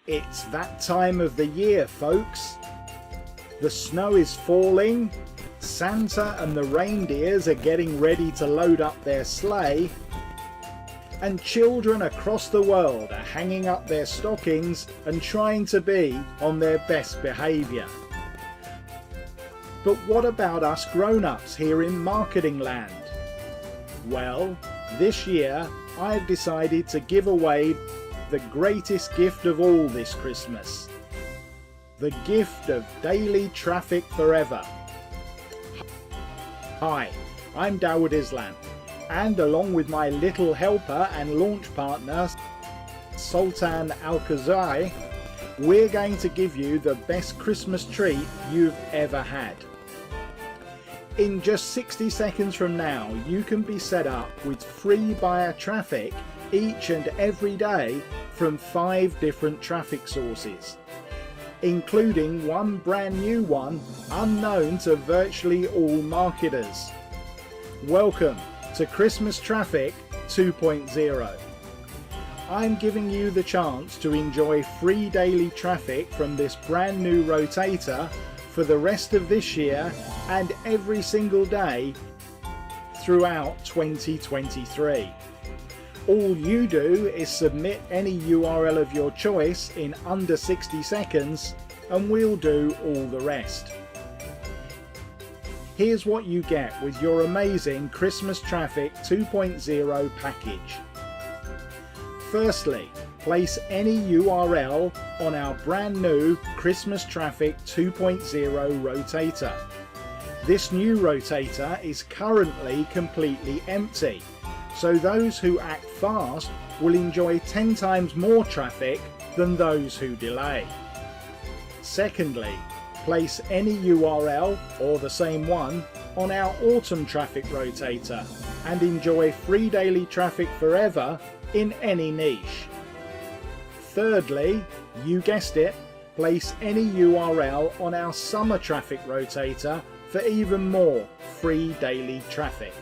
It's that time of the year, folks. The snow is falling, Santa and the reindeers are getting ready to load up their sleigh, and children across the world are hanging up their stockings and trying to be on their best behaviour. But what about us grown-ups here in marketing land? Well, this year I've decided to give away the greatest gift of all this Christmas. The gift of daily traffic forever. Hi, I'm Dawood Islam, and along with my little helper and launch partner Sultan Al-Khazai, we're going to give you the best Christmas treat you've ever had. In just 60 seconds from now, you can be set up with free buyer traffic each and every day from 5 different traffic sources, including one brand new one unknown to virtually all marketers. Welcome to Christmas Traffic 2.0. I'm giving you the chance to enjoy free daily traffic from this brand new rotator for the rest of this year and every single day throughout 2023. All you do is submit any URL of your choice in under 60 seconds and we'll do all the rest. Here's what you get with your amazing Christmas Traffic 2.0 package. Firstly, place any URL on our brand new Christmas Traffic 2.0 rotator. This new rotator is currently completely empty, so those who act fast will enjoy 10 times more traffic than those who delay. Secondly, place any URL or the same one on our autumn traffic rotator and enjoy free daily traffic forever in any niche. Thirdly, you guessed it, place any URL on our summer traffic rotator for even more free daily traffic.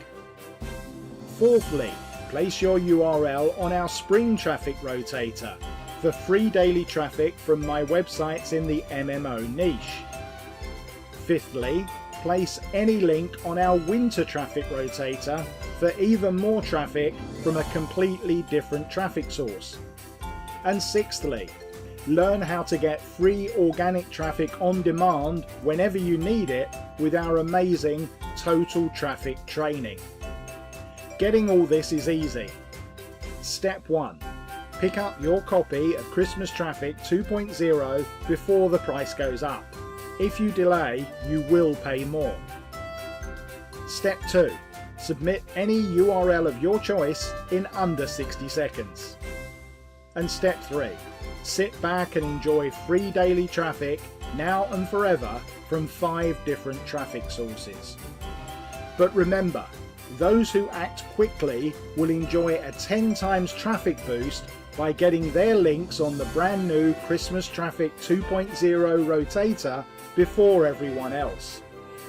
Fourthly, place your URL on our spring traffic rotator for free daily traffic from my websites in the MMO niche. Fifthly, place any link on our winter traffic rotator for even more traffic from a completely different traffic source. And sixthly, learn how to get free organic traffic on demand whenever you need it with our amazing Total Traffic training. Getting all this is easy. Step 1. Pick up your copy of Christmas Traffic 2.0 before the price goes up. If you delay, you will pay more. Step 2. Submit any URL of your choice in under 60 seconds. And step 3. Sit back and enjoy free daily traffic now and forever from 5 different traffic sources. But remember, those who act quickly will enjoy a 10 times traffic boost by getting their links on the brand new Christmas Traffic 2.0 rotator before everyone else.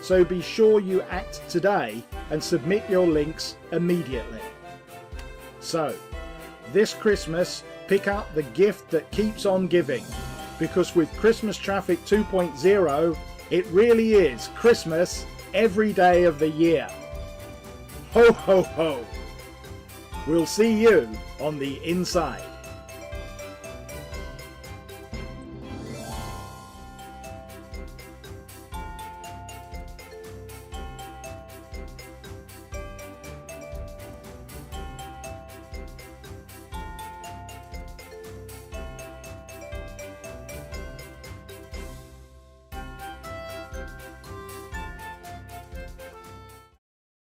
So be sure you act today and submit your links immediately. So, this Christmas, pick up the gift that keeps on giving, because with Christmas Traffic 2.0, it really is Christmas every day of the year. Ho ho ho! We'll see you on the inside.